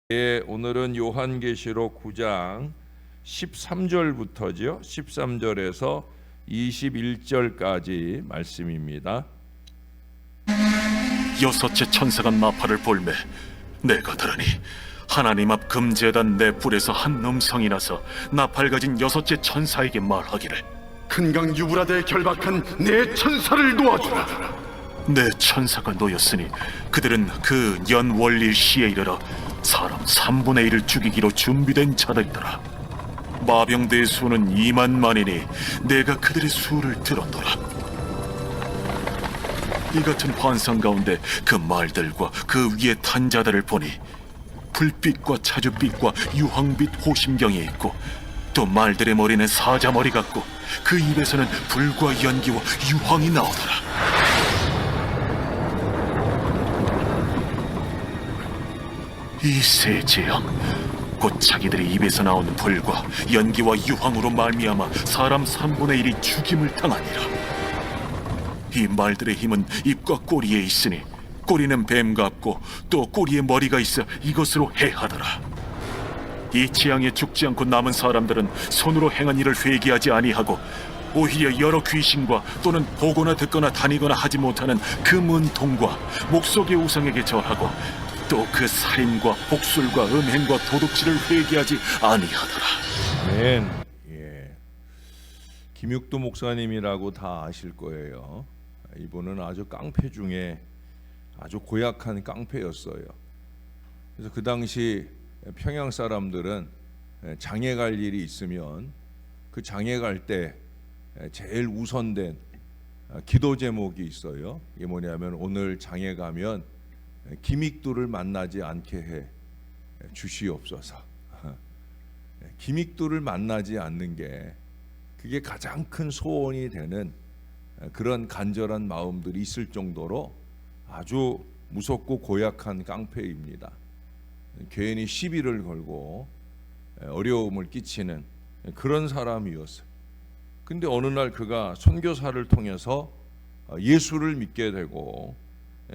오늘은 요한계시록 9장 13절부터죠. 13절에서 21절까지 말씀입니다. 여섯째 천사가 나팔을 불매 내가 들으니 하나님 앞 금제단 네 뿔에서 한 음성이 나서 나팔 가진 여섯째 천사에게 말하기를 큰강 유브라데에 결박한 내 천사를 놓아주라. 내 천사가 놓였으니 그들은 그 연월일 시에 이르러 사람 3분의 1을 죽이기로 준비된 자들이더라. 마병대의 수는 2만만이니 내가 그들의 수를 들었더라. 이 같은 환상 가운데 그 말들과 그 위에 탄 자들을 보니 불빛과 차주빛과 유황빛 호심경이 있고 또 말들의 머리는 사자머리 같고 그 입에서는 불과 연기와 유황이 나오더라. 이 세 재앙 곧 자기들의 입에서 나오는 불과 연기와 유황으로 말미암아 사람 3분의 1이 죽임을 당하니라. 이 말들의 힘은 입과 꼬리에 있으니 꼬리는 뱀 같고 또 꼬리에 머리가 있어 이것으로 해하더라. 이 재앙에 죽지 않고 남은 사람들은 손으로 행한 일을 회개하지 아니하고 오히려 여러 귀신과 또는 보거나 듣거나 다니거나 하지 못하는 그 문통과 목석의 우상에게 절하고 또 그 살인과 복술과 음행과 도둑질을 회개하지 아니하더라. 아멘. 김육도 목사님이라고 다 아실 거예요. 이분은 아주 깡패 중에 아주 고약한 깡패였어요. 그래서 그 당시 평양 사람들은 장에 갈 일이 있으면 그 장에 갈 때 제일 우선된 기도 제목이 있어요. 이게 뭐냐면 오늘 장에 가면 기믹도를 만나지 않게 해 주시옵소서. 기믹도를 만나지 않는 게 그게 가장 큰 소원이 되는 그런 간절한 마음들이 있을 정도로 아주 무섭고 고약한 깡패입니다. 괜히 시비를 걸고 어려움을 끼치는 그런 사람이었어요. 근데 어느 날 그가 선교사를 통해서 예수를 믿게 되고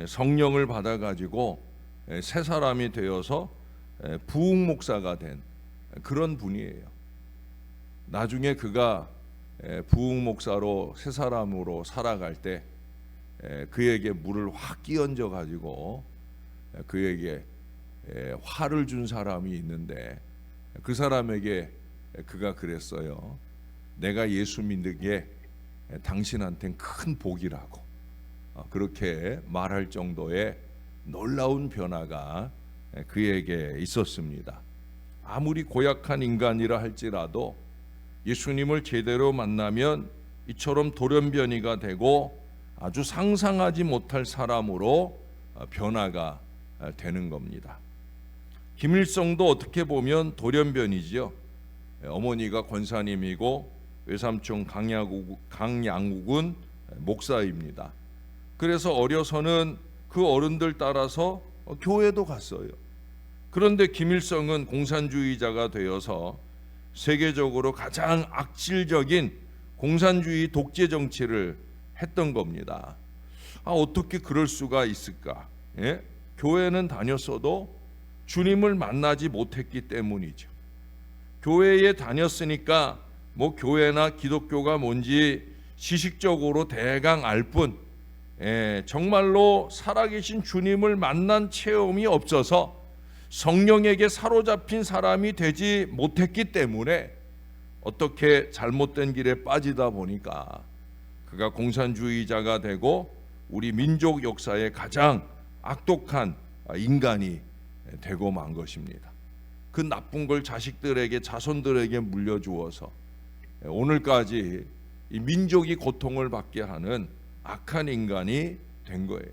성령을 받아가지고 새 사람이 되어서 부흥 목사가 된 그런 분이에요. 나중에 그가 부흥 목사로 새 사람으로 살아갈 때 그에게 물을 확 끼얹어 가지고 그에게 화를 준 사람이 있는데 그 사람에게 그가 그랬어요. 내가 예수 믿는 게 당신한테는 큰 복이라고. 그렇게 말할 정도의 놀라운 변화가 그에게 있었습니다. 아무리 고약한 인간이라 할지라도 예수님을 제대로 만나면 이처럼 돌연변이가 되고 아주 상상하지 못할 사람으로 변화가 되는 겁니다. 김일성도 어떻게 보면 돌연변이죠. 어머니가 권사님이고 외삼촌 강양욱은 목사입니다. 그래서 어려서는 그 어른들 따라서 교회도 갔어요. 그런데 김일성은 공산주의자가 되어서 세계적으로 가장 악질적인 공산주의 독재 정치를 했던 겁니다. 어떻게 그럴 수가 있을까? 교회는 다녔어도 주님을 만나지 못했기 때문이죠. 교회에 다녔으니까 뭐 교회나 기독교가 뭔지 지식적으로 대강 알 뿐 정말로 살아계신 주님을 만난 체험이 없어서 성령에게 사로잡힌 사람이 되지 못했기 때문에 어떻게 잘못된 길에 빠지다 보니까 그가 공산주의자가 되고 우리 민족 역사의 가장 악독한 인간이 되고 만 것입니다. 그 나쁜 걸 자식들에게 자손들에게 물려주어서 오늘까지 이 민족이 고통을 받게 하는 악한 인간이 된 거예요.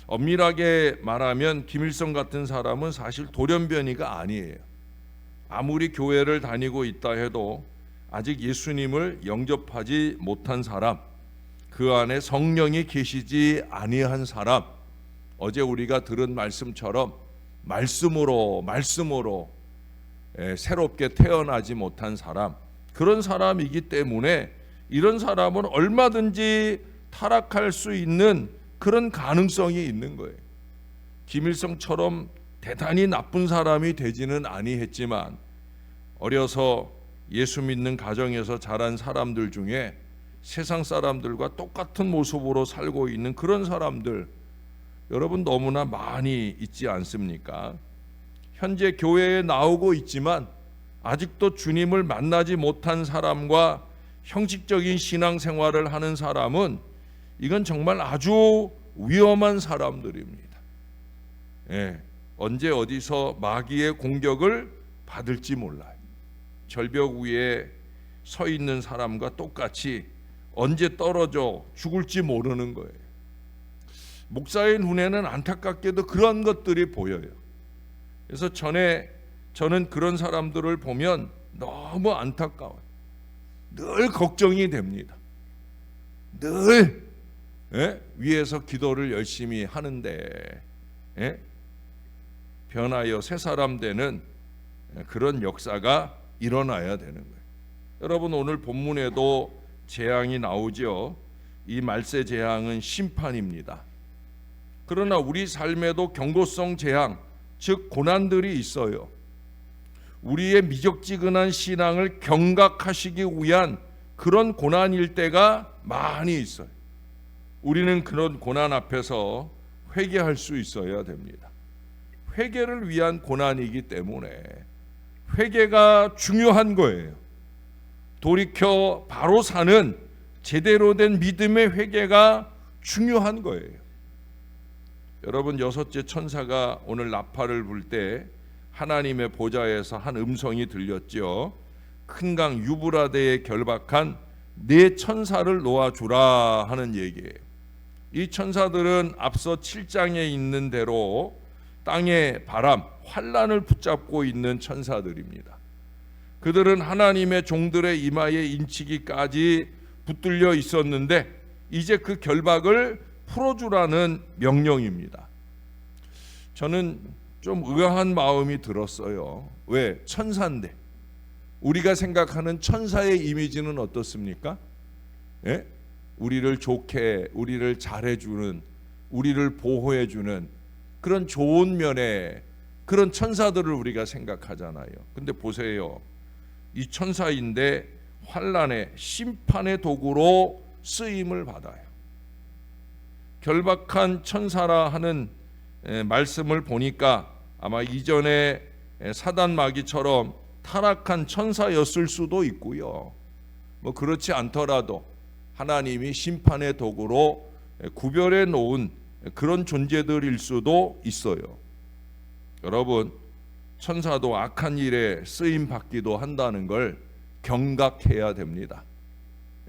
엄밀하게 말하면 김일성 같은 사람은 사실 돌연변이가 아니에요. 아무리 교회를 다니고 있다 해도 아직 예수님을 영접하지 못한 사람, 그 안에 성령이 계시지 아니한 사람, 어제 우리가 들은 말씀처럼 말씀으로 새롭게 태어나지 못한 사람, 그런 사람이기 때문에 이런 사람은 얼마든지 타락할 수 있는 그런 가능성이 있는 거예요. 김일성처럼 대단히 나쁜 사람이 되지는 아니했지만 어려서 예수 믿는 가정에서 자란 사람들 중에 세상 사람들과 똑같은 모습으로 살고 있는 그런 사람들 여러분 너무나 많이 있지 않습니까? 현재 교회에 나오고 있지만 아직도 주님을 만나지 못한 사람과 형식적인 신앙생활을 하는 사람은 이건 정말 아주 위험한 사람들입니다. 예, 언제 어디서 마귀의 공격을 받을지 몰라요. 절벽 위에 서 있는 사람과 똑같이 언제 떨어져 죽을지 모르는 거예요. 목사의 눈에는 안타깝게도 그런 것들이 보여요. 그래서 저는 그런 사람들을 보면 너무 안타까워요. 늘 걱정이 됩니다. 늘 위에서 기도를 열심히 하는데 변하여 새 사람 되는 그런 역사가 일어나야 되는 거예요. 여러분 오늘 본문에도 재앙이 나오죠. 이 말세 재앙은 심판입니다. 그러나 우리 삶에도 경고성 재앙, 즉 고난들이 있어요. 우리의 미적지근한 신앙을 경각하시기 위한 그런 고난일 때가 많이 있어요. 우리는 그런 고난 앞에서 회개할 수 있어야 됩니다. 회개를 위한 고난이기 때문에 회개가 중요한 거예요. 돌이켜 바로 사는 제대로 된 믿음의 회개가 중요한 거예요. 여러분 여섯째 천사가 오늘 나팔을 불 때 하나님의 보좌에서 한 음성이 들렸죠. 큰 강 유브라데에 결박한 네 천사를 놓아주라 하는 얘기예요. 이 천사들은 앞서 7장에 있는 대로 땅의 바람, 환란을 붙잡고 있는 천사들입니다. 그들은 하나님의 종들의 이마에 인치기까지 붙들려 있었는데 이제 그 결박을 풀어주라는 명령입니다. 저는 좀 의아한 마음이 들었어요. 왜? 천사인데. 우리가 생각하는 천사의 이미지는 어떻습니까? 예? 우리를 좋게, 우리를 잘해주는, 우리를 보호해주는 그런 좋은 면의 그런 천사들을 우리가 생각하잖아요. 근데 보세요. 이 천사인데 환란의 심판의 도구로 쓰임을 받아요. 결박한 천사라 하는 말씀을 보니까 아마 이전에 사단 마귀처럼 타락한 천사였을 수도 있고요. 뭐 그렇지 않더라도 하나님이 심판의 도구로 구별해 놓은 그런 존재들일 수도 있어요. 여러분, 천사도 악한 일에 쓰임 받기도 한다는 걸 경각해야 됩니다.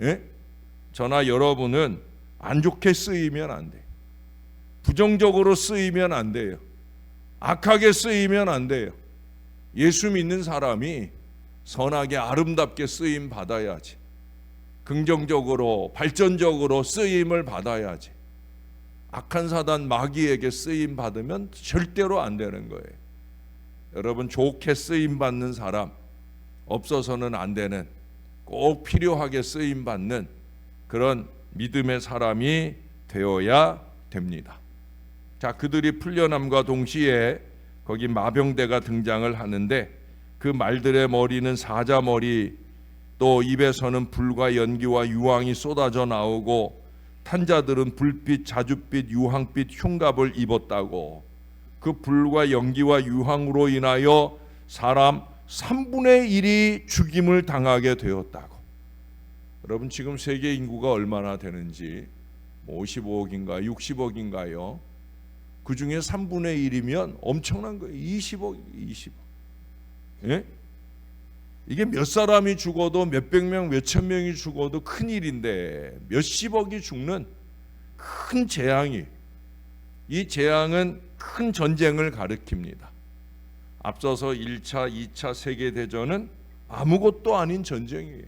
예? 저나 여러분은 안 좋게 쓰이면 안 돼요. 부정적으로 쓰이면 안 돼요. 악하게 쓰이면 안 돼요. 예수 믿는 사람이 선하게 아름답게 쓰임 받아야지. 긍정적으로 발전적으로 쓰임을 받아야지. 악한 사단 마귀에게 쓰임 받으면 절대로 안 되는 거예요. 여러분 좋게 쓰임 받는 사람, 없어서는 안 되는, 꼭 필요하게 쓰임 받는 그런 믿음의 사람이 되어야 됩니다. 자, 그들이 풀려남과 동시에 거기 마병대가 등장을 하는데 그 말들의 머리는 사자머리, 또 입에서는 불과 연기와 유황이 쏟아져 나오고 탄 자들은 불빛, 자줏빛, 유황빛 흉갑을 입었다고. 그 불과 연기와 유황으로 인하여 사람 3분의 1이 죽임을 당하게 되었다고. 여러분 지금 세계 인구가 얼마나 되는지 55억인가 60억인가요? 그 중에 3분의 1이면 엄청난 거예요. 20억. 예? 이게 몇 사람이 죽어도 몇백 명, 몇천 명이 죽어도 큰일인데 몇십억이 죽는 큰 재앙이, 이 재앙은 큰 전쟁을 가리킵니다. 앞서서 1차, 2차 세계대전은 아무것도 아닌 전쟁이에요.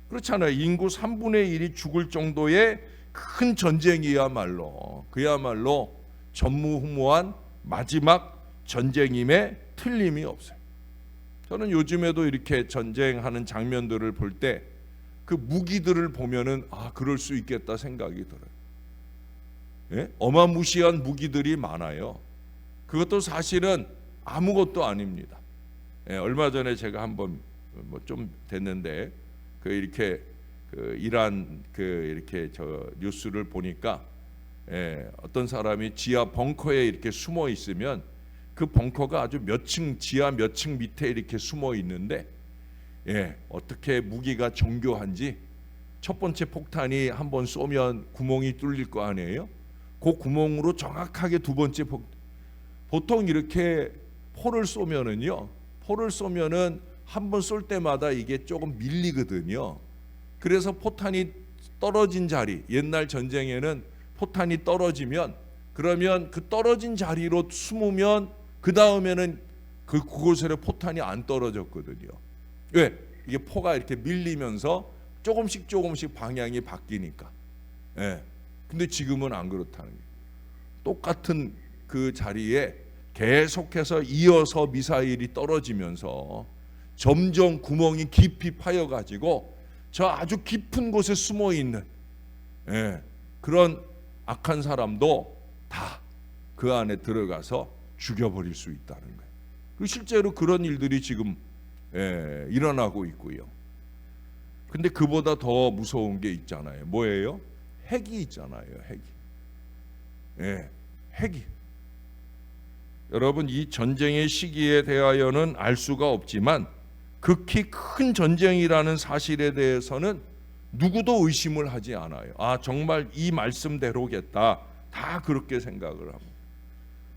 그렇잖아요. 인구 3분의 1이 죽을 정도의 큰 전쟁이야말로, 그야말로 전무후무한 마지막 전쟁임에 틀림이 없어요. 저는 요즘에도 이렇게 전쟁하는 장면들을 볼 때 그 무기들을 보면은 그럴 수 있겠다 생각이 들어요. 예? 어마무시한 무기들이 많아요. 그것도 사실은 아무것도 아닙니다. 얼마 전에 제가 한번 뭐 좀 됐는데 이렇게 이란 이렇게 저 뉴스를 보니까 어떤 사람이 지하 벙커에 이렇게 숨어 있으면 그 벙커가 아주 몇 층 지하 몇 층 밑에 이렇게 숨어 있는데 어떻게 무기가 정교한지 첫 번째 폭탄이 한번 쏘면 구멍이 뚫릴 거 아니에요? 그 구멍으로 정확하게 두 번째 보통 이렇게 포를 쏘면은 한 번 쏠 때마다 이게 조금 밀리거든요. 그래서 포탄이 떨어진 자리, 옛날 전쟁에는 포탄이 떨어지면 그러면 그 떨어진 자리로 숨으면 그 다음에는 그곳에 포탄이 안 떨어졌거든요. 왜? 이게 포가 이렇게 밀리면서 조금씩 방향이 바뀌니까. 근데 지금은 안 그렇다는 거예요. 똑같은 그 자리에 계속해서 이어서 미사일이 떨어지면서 점점 구멍이 깊이 파여가지고 저 아주 깊은 곳에 숨어 있는 그런 악한 사람도 다 그 안에 들어가서 죽여버릴 수 있다는 거예요. 그리고 실제로 그런 일들이 지금 일어나고 있고요. 근데 그보다 더 무서운 게 있잖아요. 뭐예요? 핵이 있잖아요. 핵이. 여러분, 이 전쟁의 시기에 대하여는 알 수가 없지만 극히 큰 전쟁이라는 사실에 대해서는 누구도 의심을 하지 않아요. 정말 이 말씀대로겠다. 다 그렇게 생각을 합니다.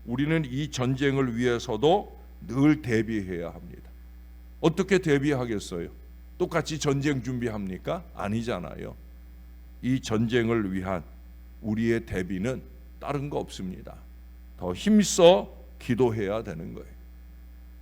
우리는 이 전쟁을 위해서도 늘 대비해야 합니다. 어떻게 대비하겠어요? 똑같이 전쟁 준비합니까? 아니잖아요. 이 전쟁을 위한 우리의 대비는 다른 거 없습니다. 더 힘써 기도해야 되는 거예요.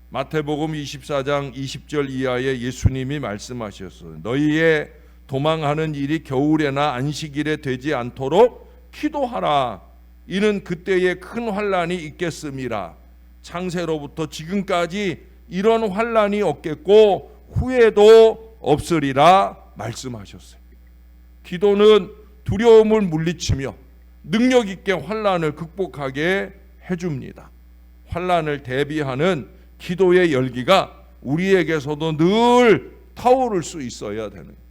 마태복음 24장 20절 이하에 예수님이 말씀하셨어요. 너희의 도망하는 일이 겨울에나 안식일에 되지 않도록 기도하라. 이는 그때에 큰 환난이 있겠음이라. 창세로부터 지금까지 이런 환난이 없겠고 후에도 없으리라 말씀하셨어요. 기도는 두려움을 물리치며 능력 있게 환난을 극복하게 해줍니다. 환난을 대비하는 기도의 열기가 우리에게서도 늘 타오를 수 있어야 되는 거예요.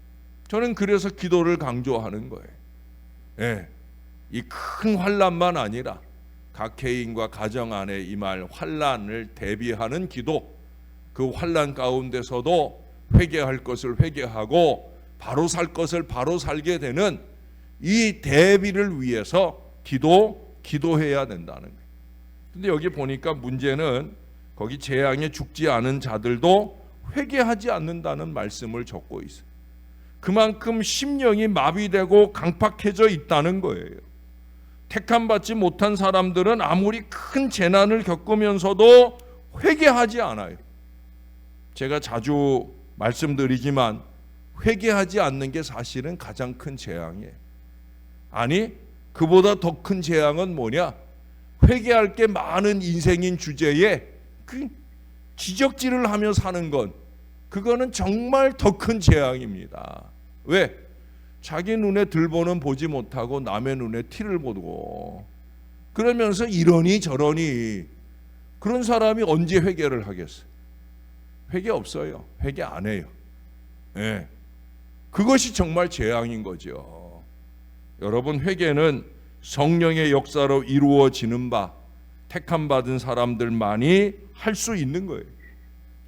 저는 그래서 기도를 강조하는 거예요. 이 큰 환난만 아니라 각 개인과 가정 안에 임할 환난을 대비하는 기도, 그 환난 가운데서도 회개할 것을 회개하고 바로 살 것을 바로 살게 되는 이 대비를 위해서 기도해야 된다는 거예요. 근데 여기 보니까 문제는 거기 재앙에 죽지 않은 자들도 회개하지 않는다는 말씀을 적고 있어요. 그만큼 심령이 마비되고 강팍해져 있다는 거예요. 택함받지 못한 사람들은 아무리 큰 재난을 겪으면서도 회개하지 않아요. 제가 자주 말씀드리지만 회개하지 않는 게 사실은 가장 큰 재앙이에요. 아니, 그보다 더 큰 재앙은 뭐냐? 회개할 게 많은 인생인 주제에 그 지적질을 하며 사는 건 그거는 정말 더 큰 재앙입니다. 왜? 자기 눈에 들보는 보지 못하고 남의 눈에 티를 보고 그러면서 이러니 저러니 그런 사람이 언제 회개를 하겠어요? 회개 없어요. 회개 안 해요. 그것이 정말 재앙인 거죠. 여러분, 회개는 성령의 역사로 이루어지는 바 택함받은 사람들만이 할 수 있는 거예요.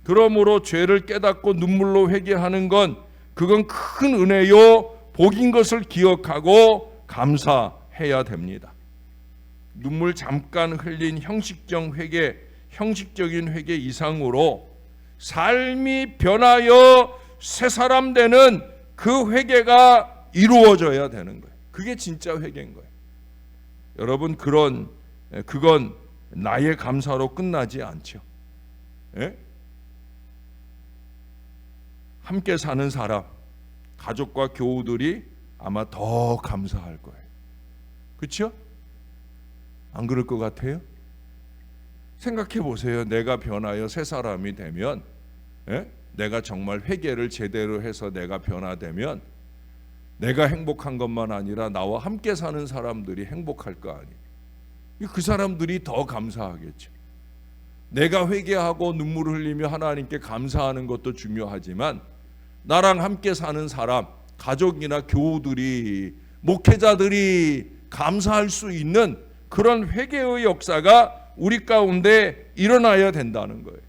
그러므로 죄를 깨닫고 눈물로 회개하는 건 그건 큰 은혜요 복인 것을 기억하고 감사해야 됩니다. 눈물 잠깐 흘린 형식적인 회개 이상으로 삶이 변하여 새 사람 되는 그 회개가 이루어져야 되는 거예요. 그게 진짜 회개인 거예요. 여러분, 그건 나의 감사로 끝나지 않죠. 함께 사는 사람, 가족과 교우들이 아마 더 감사할 거예요. 그렇죠? 안 그럴 것 같아요? 생각해 보세요. 내가 변하여 새 사람이 되면, 내가 정말 회개를 제대로 해서 내가 변화되면 내가 행복한 것만 아니라 나와 함께 사는 사람들이 행복할 거 아니에요. 그 사람들이 더 감사하겠죠. 내가 회개하고 눈물을 흘리며 하나님께 감사하는 것도 중요하지만 나랑 함께 사는 사람, 가족이나 교우들이, 목회자들이 감사할 수 있는 그런 회개의 역사가 우리 가운데 일어나야 된다는 거예요.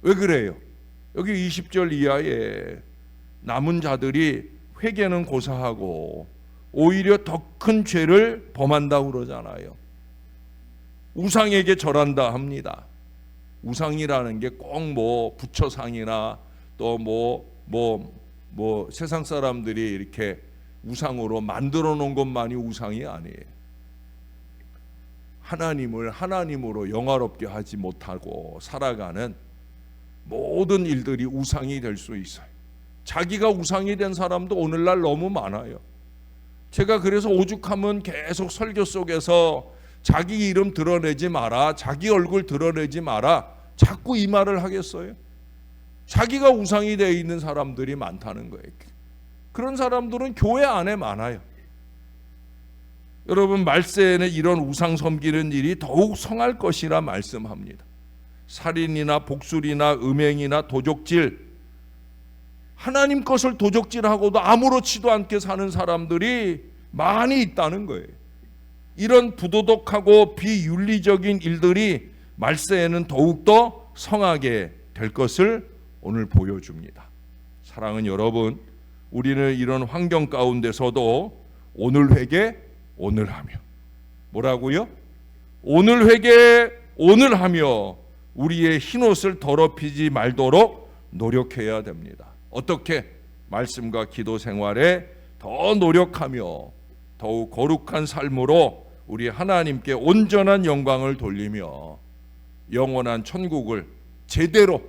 왜 그래요? 여기 20절 이하에 남은 자들이 회개는 고사하고 오히려 더 큰 죄를 범한다고 그러잖아요. 우상에게 절한다 합니다. 우상이라는 게 꼭 뭐 부처상이나 또 뭐 세상 사람들이 이렇게 우상으로 만들어 놓은 것만이 우상이 아니에요. 하나님을 하나님으로 영화롭게 하지 못하고 살아가는 모든 일들이 우상이 될 수 있어요. 자기가 우상이 된 사람도 오늘날 너무 많아요. 제가 그래서 오죽하면 계속 설교 속에서 자기 이름 드러내지 마라, 자기 얼굴 드러내지 마라, 자꾸 이 말을 하겠어요? 자기가 우상이 되어 있는 사람들이 많다는 거예요. 그런 사람들은 교회 안에 많아요. 여러분, 말세에는 이런 우상 섬기는 일이 더욱 성할 것이라 말씀합니다. 살인이나 복술이나 음행이나 도적질, 하나님 것을 도적질하고도 아무렇지도 않게 사는 사람들이 많이 있다는 거예요. 이런 부도덕하고 비윤리적인 일들이 말세에는 더욱더 성하게 될 것을 오늘 보여줍니다. 사랑하는 여러분, 우리는 이런 환경 가운데서도 오늘 회개 오늘 하며, 뭐라고요? 오늘 회개 오늘 하며 우리의 흰옷을 더럽히지 말도록 노력해야 됩니다. 어떻게? 말씀과 기도 생활에 더 노력하며 더욱 거룩한 삶으로 우리 하나님께 온전한 영광을 돌리며 영원한 천국을 제대로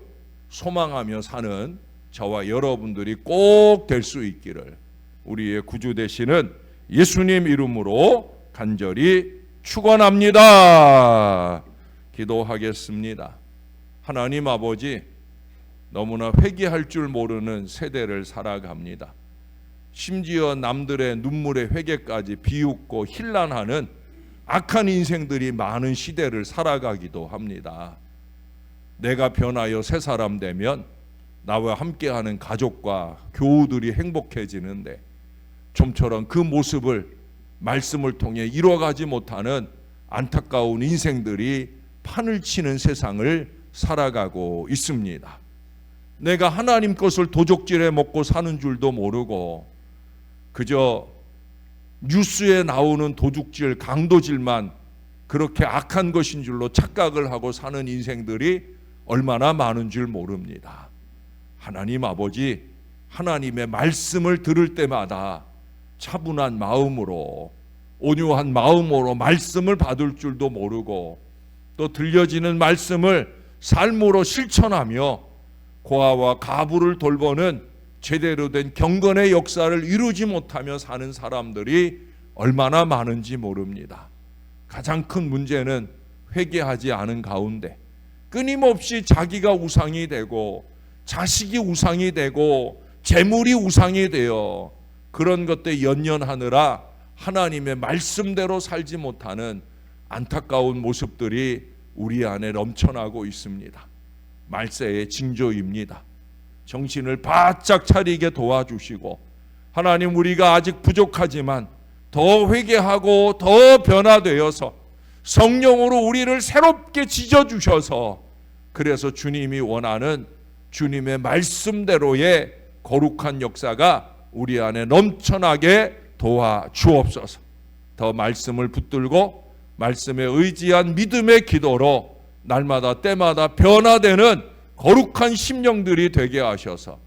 소망하며 사는 저와 여러분들이 꼭 될 수 있기를 우리의 구주 되시는 예수님 이름으로 간절히 축원합니다. 기도하겠습니다. 하나님 아버지, 너무나 회개할 줄 모르는 세대를 살아갑니다. 심지어 남들의 눈물의 회개까지 비웃고 힐난하는 악한 인생들이 많은 시대를 살아가기도 합니다. 내가 변하여 새 사람 되면 나와 함께하는 가족과 교우들이 행복해지는데 좀처럼 그 모습을 말씀을 통해 이뤄가지 못하는 안타까운 인생들이 판을 치는 세상을 살아가고 있습니다. 내가 하나님 것을 도적질해 먹고 사는 줄도 모르고 그저 뉴스에 나오는 도둑질, 강도질만 그렇게 악한 것인 줄로 착각을 하고 사는 인생들이 얼마나 많은 줄 모릅니다. 하나님 아버지, 하나님의 말씀을 들을 때마다 차분한 마음으로, 온유한 마음으로 말씀을 받을 줄도 모르고 또 들려지는 말씀을 삶으로 실천하며 고아와 가부를 돌보는 제대로 된 경건의 역사를 이루지 못하며 사는 사람들이 얼마나 많은지 모릅니다. 가장 큰 문제는 회개하지 않은 가운데 끊임없이 자기가 우상이 되고 자식이 우상이 되고 재물이 우상이 되어 그런 것들 연연하느라 하나님의 말씀대로 살지 못하는 안타까운 모습들이 우리 안에 넘쳐나고 있습니다. 말세의 징조입니다. 정신을 바짝 차리게 도와주시고 하나님, 우리가 아직 부족하지만 더 회개하고 더 변화되어서 성령으로 우리를 새롭게 지져주셔서 그래서 주님이 원하는 주님의 말씀대로의 거룩한 역사가 우리 안에 넘쳐나게 도와주옵소서. 더 말씀을 붙들고 말씀에 의지한 믿음의 기도로 날마다 때마다 변화되는 거룩한 심령들이 되게 하셔서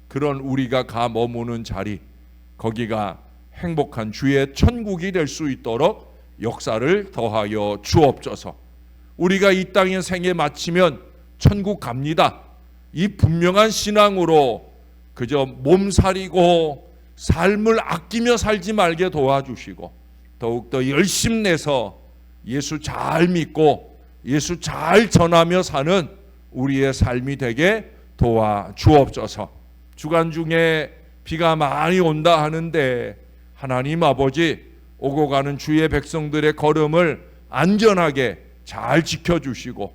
그런 우리가 가 머무는 자리, 거기가 행복한 주의 천국이 될 수 있도록 역사를 더하여 주옵소서. 우리가 이 땅의 생에 마치면 천국 갑니다. 이 분명한 신앙으로 그저 몸살이고 삶을 아끼며 살지 말게 도와주시고 더욱더 열심내서 예수 잘 믿고 예수 잘 전하며 사는 우리의 삶이 되게 도와주옵소서. 주간 중에 비가 많이 온다 하는데 하나님 아버지, 오고 가는 주의 백성들의 걸음을 안전하게 잘 지켜주시고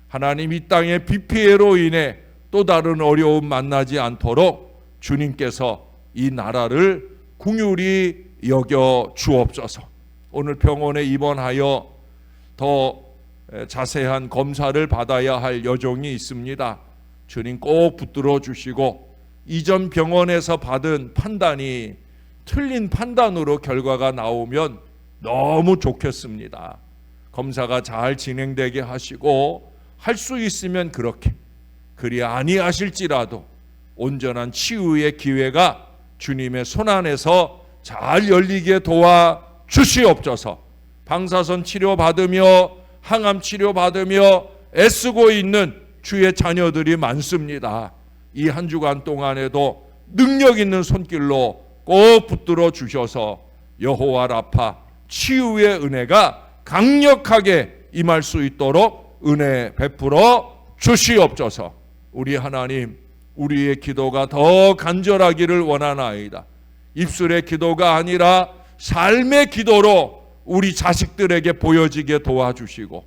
하나님 이 땅의 비 피해로 인해 또 다른 어려움 만나지 않도록 주님께서 이 나라를 긍휼히 여겨 주옵소서. 오늘 병원에 입원하여 더 자세한 검사를 받아야 할 여종이 있습니다. 주님 꼭 붙들어 주시고 이전 병원에서 받은 판단이 틀린 판단으로 결과가 나오면 너무 좋겠습니다. 검사가 잘 진행되게 하시고 할 수 있으면 그렇게, 그리 아니하실지라도 온전한 치유의 기회가 주님의 손안에서 잘 열리게 도와 주시옵소서. 방사선 치료받으며 항암 치료받으며 애쓰고 있는 주의 자녀들이 많습니다. 이 한 주간 동안에도 능력 있는 손길로 꼭 붙들어 주셔서 여호와 라파 치유의 은혜가 강력하게 임할 수 있도록 은혜 베풀어 주시옵소서. 우리 하나님, 우리의 기도가 더 간절하기를 원하나이다. 입술의 기도가 아니라 삶의 기도로 우리 자식들에게 보여지게 도와주시고,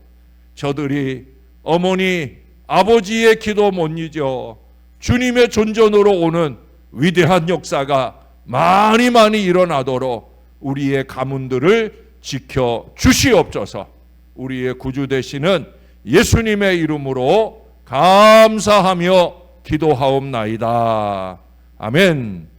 저들이 어머니 아버지의 기도 못 잊어 주님의 존전으로 오는 위대한 역사가 많이 일어나도록 우리의 가문들을 지켜 주시옵소서. 우리의 구주 되시는 예수님의 이름으로 감사하며 기도하옵나이다. 아멘.